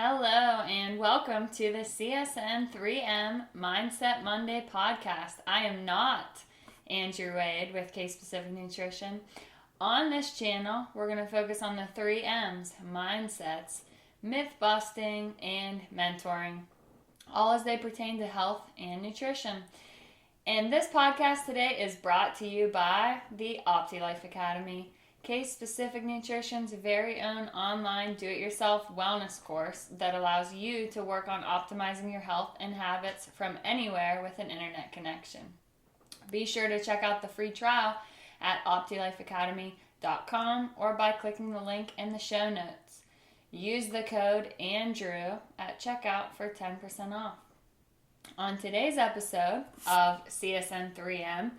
Hello and welcome to the CSN3M Mindset Monday podcast. I am not Andrew Wade with Case Specific Nutrition. On this channel, we're going to focus on the 3 M's: mindsets, myth busting, and mentoring, all as they pertain to health and nutrition. And this podcast today is brought to you by the OptiLife Academy, Case Specific Nutrition's very own online do-it-yourself wellness course that allows you to work on optimizing your health and habits from anywhere with an internet connection. Be sure to check out the free trial at optilifeacademy.com or by clicking the link in the show notes. Use the code ANDREW at checkout for 10% off. On today's episode of CSN3M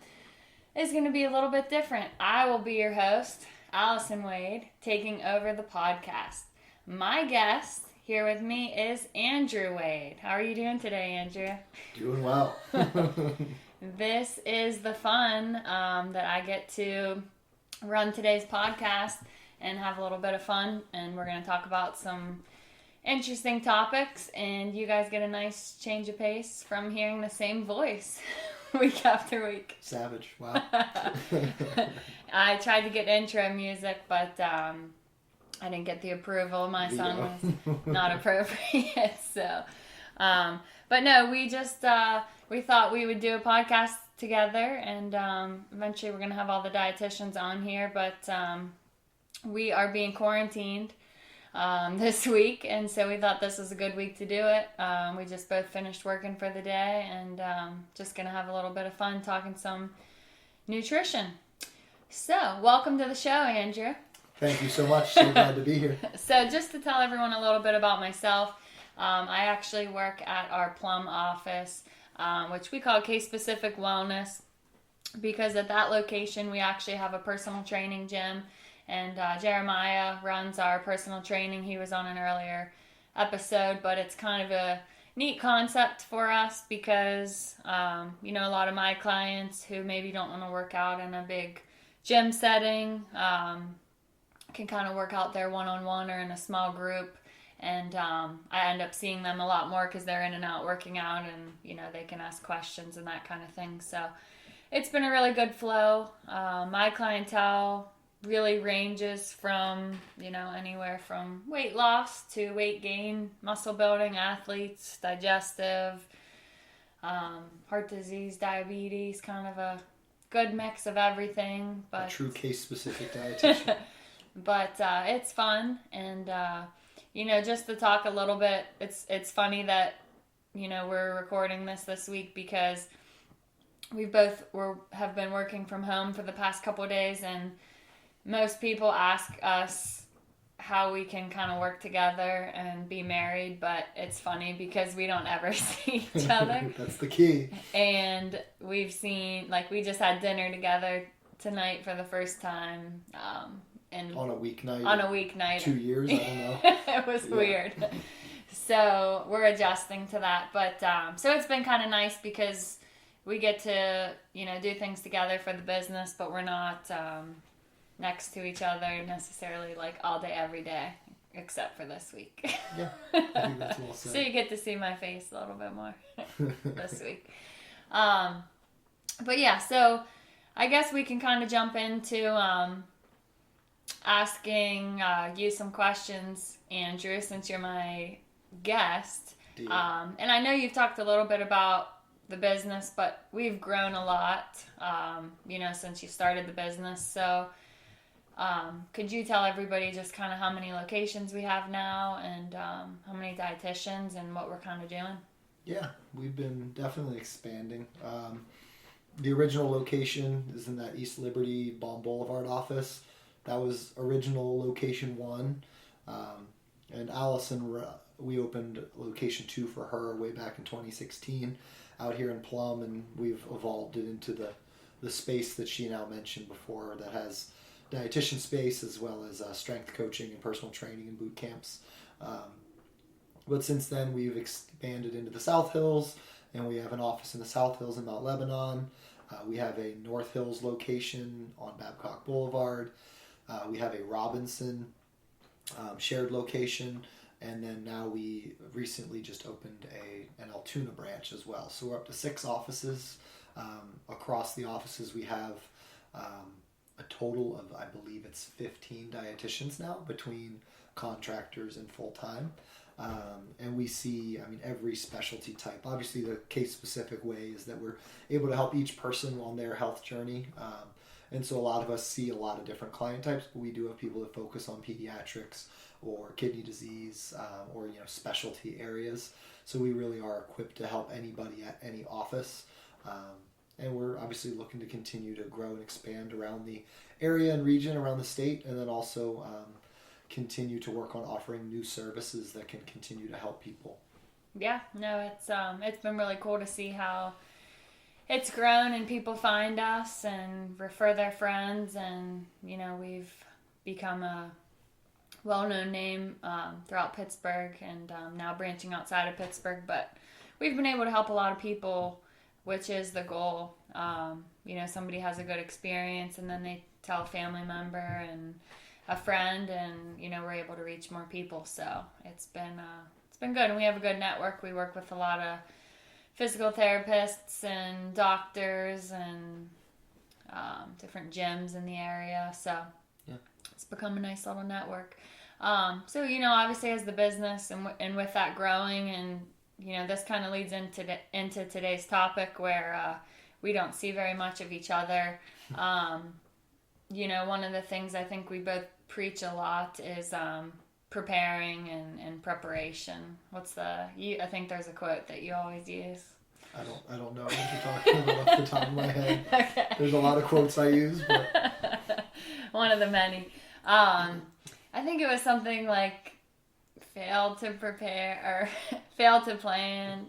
is going to be a little bit different. I will be your host, Allison Wade, taking over the podcast. My guest here with me is Andrew Wade. How are you doing today, Andrew? Doing well. This is the fun that I get to run today's podcast and have a little bit of fun, and we're going to talk about some interesting topics, and you guys get a nice change of pace from hearing the same voice week after week. Savage. Wow. I tried to get intro music, but I didn't get the approval. My song was not appropriate. So, but no, we just we thought we would do a podcast together, and eventually we're gonna have all the dietitians on here. But we are being quarantined this week, and so we thought this was a good week to do it. We just both finished working for the day, and just gonna have a little bit of fun talking some nutrition. So, welcome to the show, Andrew. Thank you so much. So glad to be here. So, just to tell everyone a little bit about myself, I actually work at our Plum office, which we call Case Specific Wellness, because at that location we actually have a personal training gym. And Jeremiah runs our personal training. He was on an earlier episode, but it's kind of a neat concept for us because, a lot of my clients who maybe don't want to work out in a big gym setting can kind of work out there one-on-one or in a small group. And I end up seeing them a lot more because they're in and out working out, and, they can ask questions and that kind of thing. So it's been a really good flow. My clientele really ranges from, anywhere from weight loss to weight gain, muscle building, athletes, digestive, heart disease, diabetes, kind of a good mix of everything. But a true case-specific dietitian. But it's fun, and, just to talk a little bit, it's funny that, we're recording this week because we both have been working from home for the past couple of days, and most people ask us how we can kind of work together and be married, but it's funny because we don't ever see each other. That's the key. And we've seen, we just had dinner together tonight for the first time. And on a weeknight. 2 years, I don't know. It was weird. So we're adjusting to that. But so it's been kind of nice because we get to, do things together for the business, but we're not next to each other necessarily all day, every day, except for this week. Yeah, I think that's well said. So you get to see my face a little bit more this week. But yeah, so I guess we can kind of jump into asking you some questions, Andrew, since you're my guest. And I know you've talked a little bit about the business, but we've grown a lot, since you started the business. So could you tell everybody just kind of how many locations we have now, and how many dietitians, and what we're kind of doing? Yeah, we've been definitely expanding. The original location is in that East Liberty Balm Boulevard office. That was original location 1. And Allison, we opened location 2 for her way back in 2016 out here in Plum, and we've evolved it into the space that she now mentioned before that has dietitian space as well as strength coaching and personal training and boot camps. But since then, we've expanded into the South Hills, and we have an office in the South Hills in Mount Lebanon. We have a North Hills location on Babcock Boulevard. We have a Robinson shared location And then now we recently just opened an Altoona branch as well. So we're up to 6 offices. Across the offices, we have a total of, I believe it's 15 dietitians now, between contractors and full-time. And we see, every specialty type. Obviously, the case-specific way is that we're able to help each person on their health journey. And so a lot of us see a lot of different client types, but we do have people that focus on pediatrics or kidney disease, or specialty areas. So we really are equipped to help anybody at any office. And we're obviously looking to continue to grow and expand around the area and region, around the state, and then also continue to work on offering new services that can continue to help people. Yeah, no, it's been really cool to see how it's grown and people find us and refer their friends, and we've become a well-known name throughout Pittsburgh, and now branching outside of Pittsburgh. But we've been able to help a lot of people, which is the goal. Somebody has a good experience, and then they tell a family member and a friend, and we're able to reach more people. So it's been good, and we have a good network. We work with a lot of physical therapists and doctors and different gyms in the area. So yeah, it's become a nice little network. So obviously as the business and with that growing, and this kind of leads into today's topic, where we don't see very much of each other. One of the things I think we both preach a lot is preparing and preparation. I think there's a quote that you always use. I don't know what you're talking about off the top of my head. Okay. There's a lot of quotes I use, but one of the many. I think it was something like fail to prepare, or fail to plan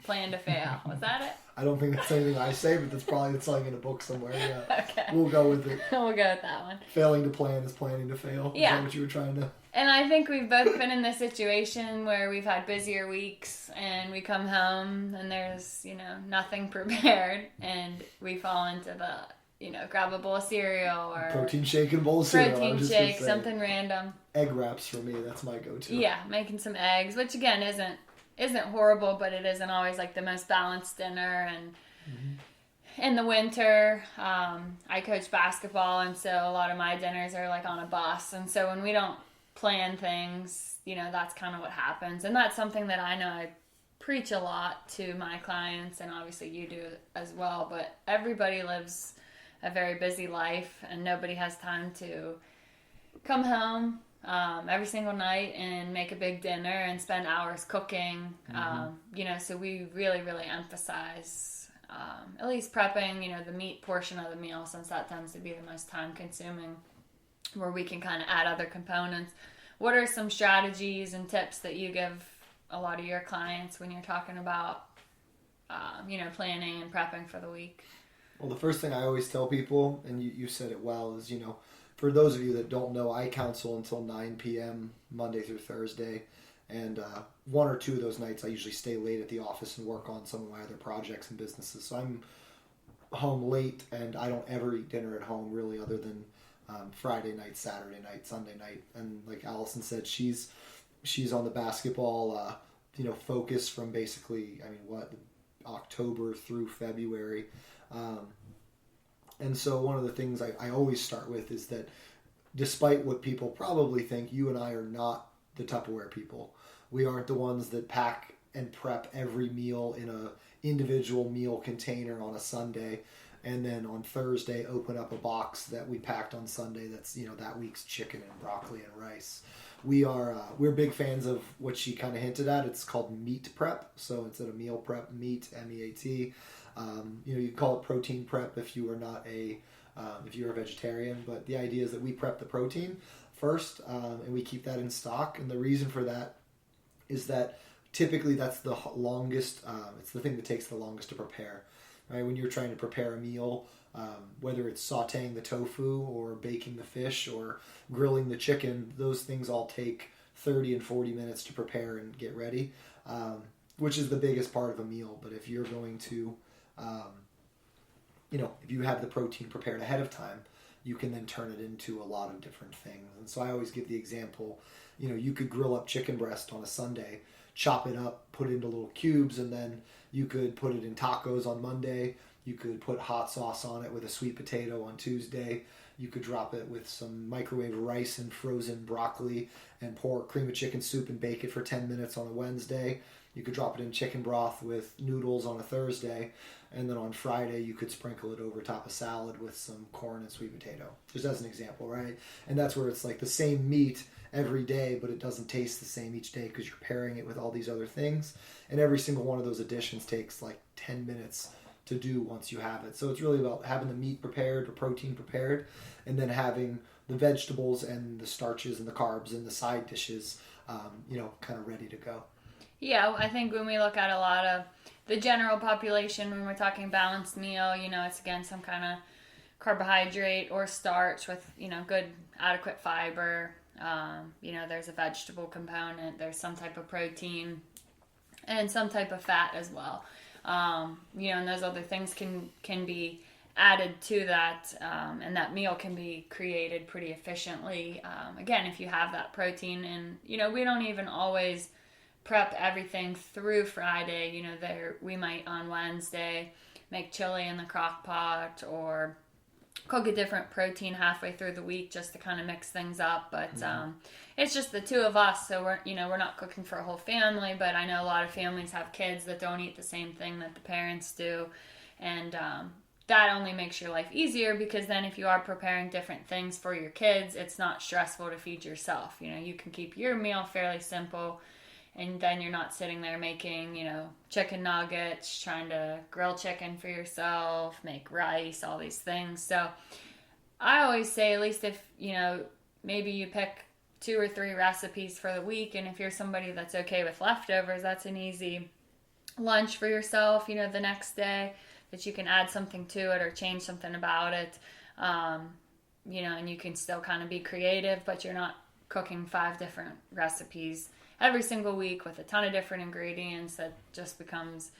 to fail. Was that it? I don't think that's anything I say, but that's probably something in a book somewhere. Yeah. Okay. We'll go with it. We'll go with that one. Failing to plan is planning to fail. Yeah. Is that what you were trying to... And I think we've both been in this situation where we've had busier weeks, and we come home and there's, nothing prepared, and we fall into the, grab a bowl of cereal or protein shake and a bowl of cereal. Protein shake, something random. Egg wraps for me, that's my go-to. Yeah, making some eggs, which again isn't horrible, but it isn't always like the most balanced dinner. And in the winter, I coach basketball, and so a lot of my dinners are like on a bus, and so when we don't plan things, that's kind of what happens. And that's something that I know I preach a lot to my clients, and obviously you do as well, but everybody lives a very busy life, and nobody has time to come home every single night and make a big dinner and spend hours cooking. So we really, really emphasize at least prepping, the meat portion of the meal, since that tends to be the most time consuming, where we can kind of add other components. What are some strategies and tips that you give a lot of your clients when you're talking about, planning and prepping for the week? Well, the first thing I always tell people, and you said it well, is, for those of you that don't know, I counsel until 9 p.m. Monday through Thursday. And one or two of those nights I usually stay late at the office and work on some of my other projects and businesses. So I'm home late, and I don't ever eat dinner at home really, other than Friday night, Saturday night, Sunday night. And like Allison said, she's on the basketball focus from basically October through February. And so one of the things I always start with is that, despite what people probably think, you and I are not the Tupperware people. We aren't the ones that pack and prep every meal in a individual meal container on a Sunday, and then on Thursday open up a box that we packed on Sunday that's that week's chicken and broccoli and rice. We're big fans of what she kind of hinted at. It's called meat prep. So instead of meal prep, meat, MEAT. You call it protein prep if you are not if you're a vegetarian, but the idea is that we prep the protein first, and we keep that in stock. And the reason for that is that typically that's the longest, it's the thing that takes the longest to prepare, right? When you're trying to prepare a meal, whether it's sauteing the tofu or baking the fish or grilling the chicken, those things all take 30 and 40 minutes to prepare and get ready, which is the biggest part of a meal. But if you're going to, if you have the protein prepared ahead of time, you can then turn it into a lot of different things. And so I always give the example, you could grill up chicken breast on a Sunday, chop it up, put it into little cubes, and then you could put it in tacos on Monday. You could put hot sauce on it with a sweet potato on Tuesday. You could drop it with some microwave rice and frozen broccoli and pour cream of chicken soup and bake it for 10 minutes on a Wednesday. You could drop it in chicken broth with noodles on a Thursday. And then on Friday, you could sprinkle it over top of salad with some corn and sweet potato. Just as an example, right? And that's where it's like the same meat every day, but it doesn't taste the same each day because you're pairing it with all these other things. And every single one of those additions takes like 10 minutes to do once you have it. So it's really about having the meat prepared or protein prepared, and then having the vegetables and the starches and the carbs and the side dishes, kind of ready to go. Yeah, I think when we look at a lot of the general population, when we're talking balanced meal, it's again some kind of carbohydrate or starch with, good adequate fiber. There's a vegetable component, there's some type of protein, and some type of fat as well. And those other things can be added to that, and that meal can be created pretty efficiently. Again, if you have that protein, and we don't even always prep everything through Friday. We might on Wednesday make chili in the crock pot or cook a different protein halfway through the week just to kind of mix things up. But it's just the two of us, so we're not cooking for a whole family. But I know a lot of families have kids that don't eat the same thing that the parents do, and that only makes your life easier, because then if you are preparing different things for your kids, it's not stressful to feed yourself. You can keep your meal fairly simple, and then you're not sitting there making, chicken nuggets, trying to grill chicken for yourself, make rice, all these things. So I always say, at least if, maybe you pick 2 or 3 recipes for the week, and if you're somebody that's okay with leftovers, that's an easy lunch for yourself, the next day, that you can add something to it or change something about it, and you can still kind of be creative, but you're not cooking 5 different recipes every single week with a ton of different ingredients. That just becomes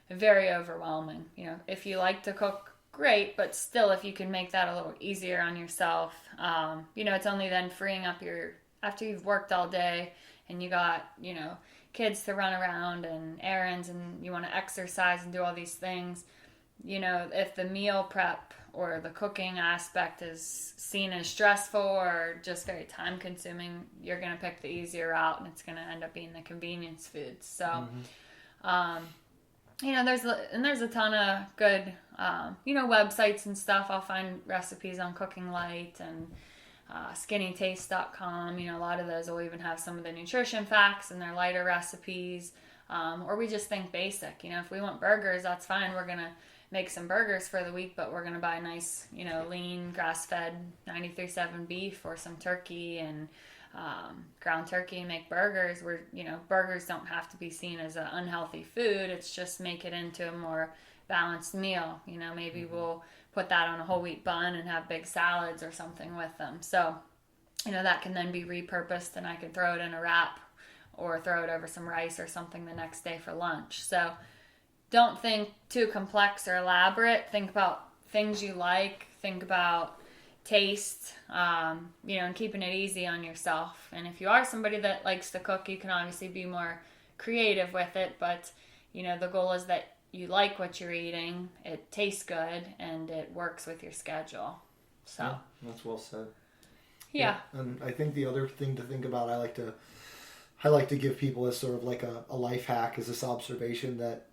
very overwhelming. If you like to cook, great, but still, if you can make that a little easier on yourself, it's only then freeing up after you've worked all day and you got, kids to run around and errands, and you want to exercise and do all these things. If the meal prep or the cooking aspect is seen as stressful or just very time consuming, you're going to pick the easier route, and it's going to end up being the convenience foods. So, there's a ton of good, websites and stuff. I'll find recipes on Cooking Light and skinnytaste.com. A lot of those will even have some of the nutrition facts and their lighter recipes. Or we just think basic. If we want burgers, that's fine. We're going to make some burgers for the week, but we're going to buy nice, lean, grass-fed 93.7 beef or some turkey and ground turkey and make burgers. Burgers don't have to be seen as an unhealthy food. It's just make it into a more balanced meal. Maybe we'll put that on a whole wheat bun and have big salads or something with them. So, that can then be repurposed, and I can throw it in a wrap or throw it over some rice or something the next day for lunch. So don't think too complex or elaborate. Think about things you like. Think about taste, and keeping it easy on yourself. And if you are somebody that likes to cook, you can obviously be more creative with it. But, the goal is that you like what you're eating, it tastes good, and it works with your schedule. So yeah, that's well said. Yeah. And I think the other thing to think about, I like to give people as sort of like a life hack, is this observation that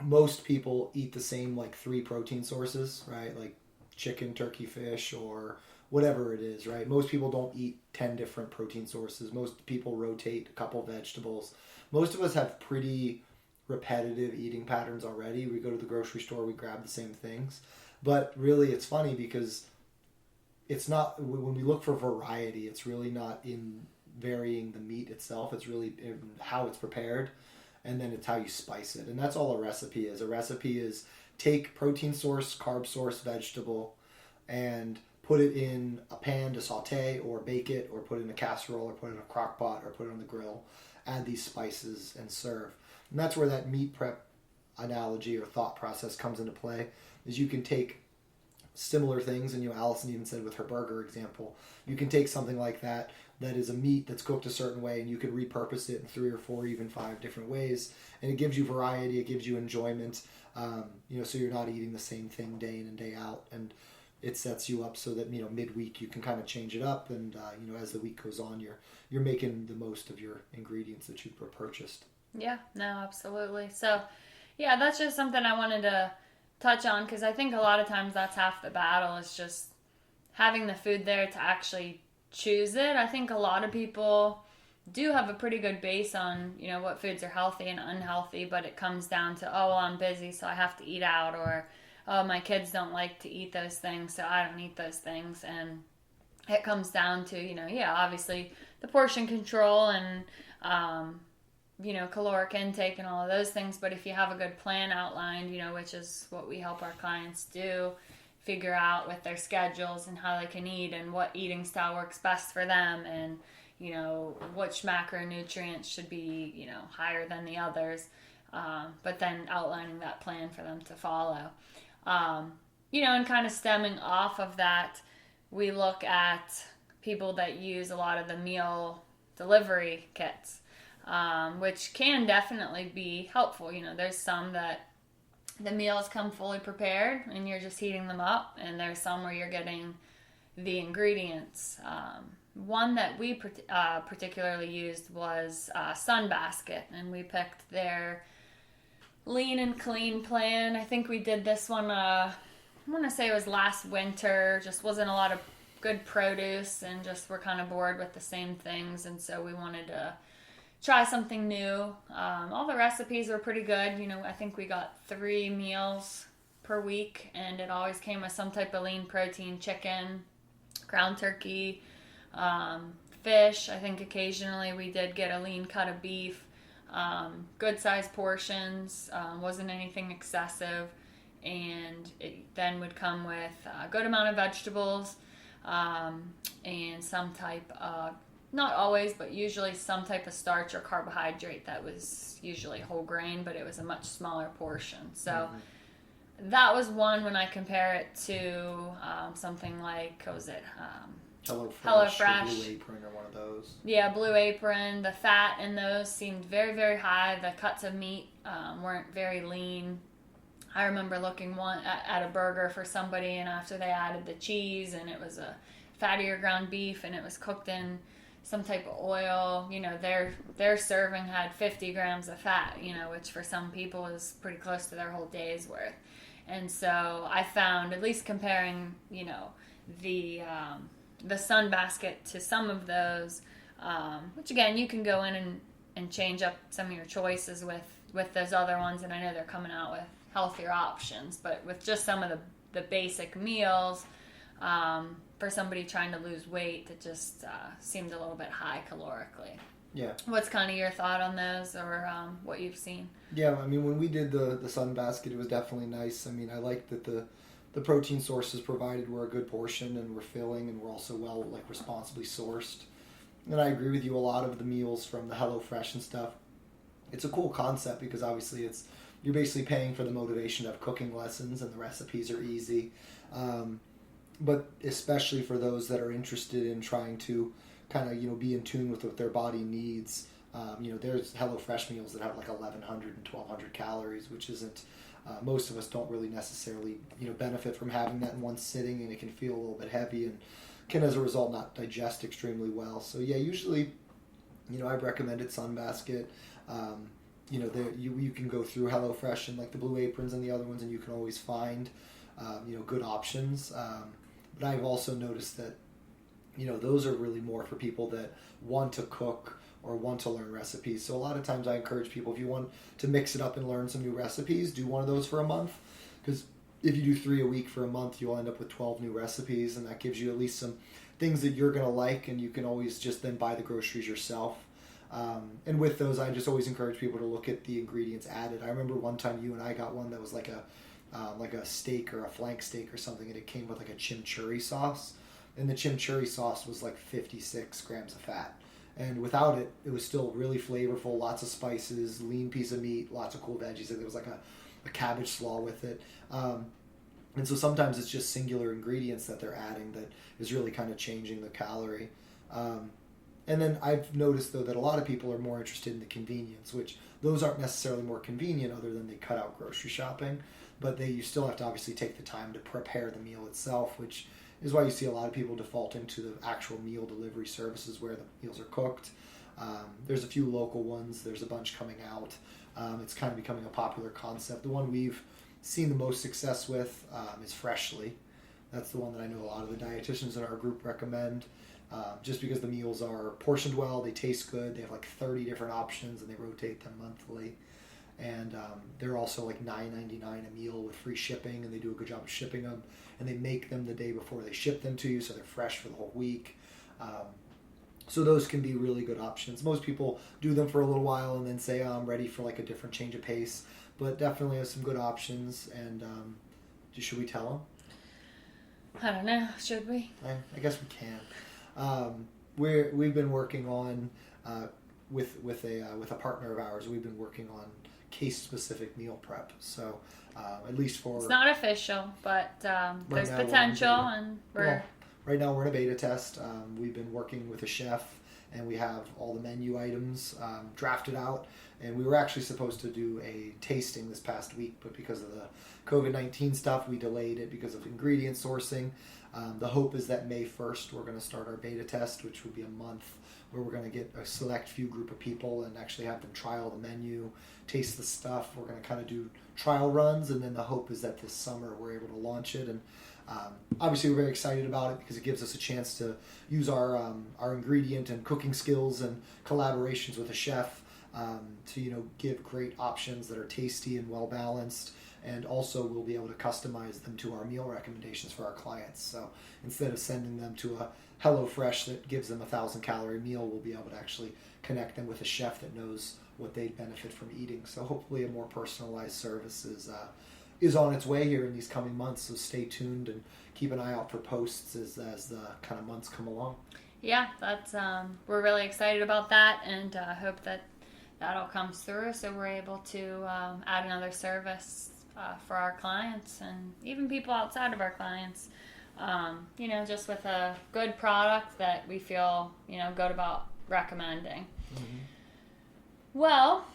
most people eat the same 3 protein sources, right? Like chicken, turkey, fish, or whatever it is, right? Most people don't eat 10 different protein sources. Most people rotate a couple vegetables. Most of us have pretty repetitive eating patterns already. We go to the grocery store, we grab the same things. But really, it's funny because it's not, when we look for variety, it's really not in varying the meat itself. It's really in how it's prepared, and then it's how you spice it. And that's all a recipe is. A recipe is take protein source, carb source, vegetable, and put it in a pan to saute or bake it, or put it in a casserole, or put it in a crock pot, or put it on the grill. Add these spices and serve. And that's where that meat prep analogy or thought process comes into play, is you can take similar things, and Allison even said with her burger example, you can take something like that, that is a meat that's cooked a certain way, and you can repurpose it in 3 or 4, even 5 different ways. And it gives you variety, it gives you enjoyment, so you're not eating the same thing day in and day out. And it sets you up so that, midweek you can kind of change it up. And, as the week goes on, you're making the most of your ingredients that you purchased. Yeah, no, absolutely. So, yeah, that's just something I wanted to touch on, because I think a lot of times that's half the battle, is just having the food there to actually choose it. I think a lot of people do have a pretty good base on, what foods are healthy and unhealthy, but it comes down to, oh, well, I'm busy, so I have to eat out, or, oh, my kids don't like to eat those things, so I don't eat those things. And it comes down to, obviously the portion control and, caloric intake and all of those things. But if you have a good plan outlined, which is what we help our clients do, figure out with their schedules and how they can eat and what eating style works best for them, and, which macronutrients should be, higher than the others. But then outlining that plan for them to follow. And kind of stemming off of that, we look at people that use a lot of the meal delivery kits, which can definitely be helpful. There's some that the meals come fully prepared and you're just heating them up, and there's some where you're getting the ingredients. One that we particularly used was Sunbasket, and we picked their lean and clean plan. I think we did this one, I want to say it was last winter. Just wasn't a lot of good produce, and just we're kind of bored with the same things, and so we wanted to try something new. All the recipes were pretty good. I think we got 3 meals per week, and it always came with some type of lean protein: chicken, ground turkey, fish. I think occasionally we did get a lean cut of beef. Good sized portions, wasn't anything excessive, and it then would come with a good amount of vegetables, and some type of, not always, but usually some type of starch or carbohydrate that was usually whole grain, but it was a much smaller portion. So that was one. When I compare it to something like, what was it? HelloFresh. Blue Apron, or one of those. Yeah, Blue Apron. The fat in those seemed very, very high. The cuts of meat weren't very lean. I remember looking at a burger for somebody, and after they added the cheese, and it was a fattier ground beef, and it was cooked in some type of oil. Their serving had 50 grams of fat, which for some people is pretty close to their whole day's worth. And so I found, at least comparing, the Sunbasket to some of those, which again, you can go in and change up some of your choices with those other ones, and I know they're coming out with healthier options, but with just some of the basic meals, for somebody trying to lose weight, that just seemed a little bit high calorically. Yeah. What's kind of your thought on those, or what you've seen? Yeah, when we did the Sunbasket, it was definitely nice. I liked that the protein sources provided were a good portion and were filling, and were also well, responsibly sourced. And I agree with you, a lot of the meals from the HelloFresh and stuff, it's a cool concept, because obviously you're basically paying for the motivation of cooking lessons, and the recipes are easy. But especially for those that are interested in trying to kind of, be in tune with what their body needs. There's HelloFresh meals that have 1,100 and 1,200 calories, which isn't, most of us don't really necessarily, benefit from having that in one sitting, and it can feel a little bit heavy and can, as a result, not digest extremely well. So yeah, usually, I've recommended Sunbasket. You can go through HelloFresh and the Blue Aprons and the other ones, and you can always find, good options. But I've also noticed that, those are really more for people that want to cook or want to learn recipes. So a lot of times I encourage people, if you want to mix it up and learn some new recipes, do one of those for a month. Because if you do 3 a week for a month, you'll end up with 12 new recipes, and that gives you at least some things that you're going to like, and you can always just then buy the groceries yourself. And with those, I just always encourage people to look at the ingredients added. I remember one time you and I got one that was like a steak or a flank steak or something, and it came with a chimichurri sauce. And the chimichurri sauce was 56 grams of fat. And without it, it was still really flavorful, lots of spices, lean piece of meat, lots of cool veggies. And there was a cabbage slaw with it. And so sometimes it's just singular ingredients that they're adding that is really kind of changing the calorie. And then I've noticed, though, that a lot of people are more interested in the convenience, which those aren't necessarily more convenient other than they cut out grocery shopping. But you still have to obviously take the time to prepare the meal itself, which is why you see a lot of people defaulting to the actual meal delivery services where the meals are cooked. There's a few local ones. There's a bunch coming out. It's kind of becoming a popular concept. The one we've seen the most success with is Freshly. That's the one that I know a lot of the dietitians in our group recommend. Just because the meals are portioned well, they taste good, they have like 30 different options, and they rotate them monthly. And they're also like $9.99 a meal with free shipping, and they do a good job of shipping them. And they make them the day before they ship them to you, so they're fresh for the whole week. So those can be really good options. Most people do them for a little while and then say, oh, I'm ready for like a different change of pace. But definitely have some good options. And should we tell them? I don't know. Should we? I guess we can. We've been working on with a partner of ours. We've been working on case-specific meal prep. So at least for it's not official, but there's potential, and right now we're in a beta test. We've been working with a chef, and we have all the menu items drafted out. And we were actually supposed to do a tasting this past week, but because of the COVID-19 stuff, we delayed it because of ingredient sourcing. The hope is that May 1st, we're going to start our beta test, which would be a month, where we're going to get a select few group of people and actually have them trial the menu, taste the stuff. We're going to kind of do trial runs, and then the hope is that this summer we're able to launch it. And obviously we're very excited about it because it gives us a chance to use our ingredient and cooking skills and collaborations with a chef to give great options that are tasty and well balanced. And also we'll be able to customize them to our meal recommendations for our clients. So instead of sending them to a HelloFresh that gives them 1,000-calorie meal, we'll be able to actually connect them with a chef that knows what they'd benefit from eating. So hopefully a more personalized service is on its way here in these coming months. So stay tuned and keep an eye out for posts as the kind of months come along. Yeah, that's we're really excited about that, and hope that all comes through, so we're able to add another service for our clients and even people outside of our clients. Just with a good product that we feel good about recommending. Mm-hmm. Well,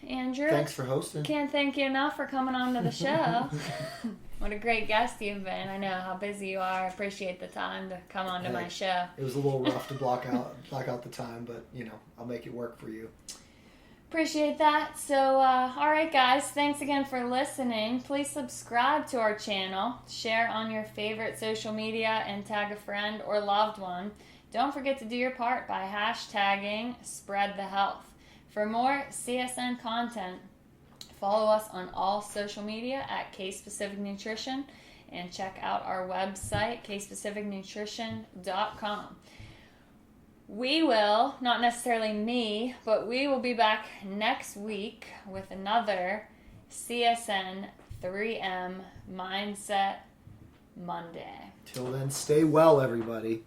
Andrew, thanks for hosting. Can't thank you enough for coming on to the show. What a great guest you've been. I know how busy you are. I appreciate the time to come on to my show. It was a little rough to block out the time, but I'll make it work for you. Appreciate that. So, all right, guys, thanks again for listening. Please subscribe to our channel, share on your favorite social media, and tag a friend or loved one. Don't forget to do your part by hashtagging Spread the Health. For more CSN content, follow us on all social media at Case-Specific Nutrition, and check out our website, casespecificnutrition.com. We will, not necessarily me, but we will be back next week with another CSN3M Mindset Monday. Till then, stay well, everybody.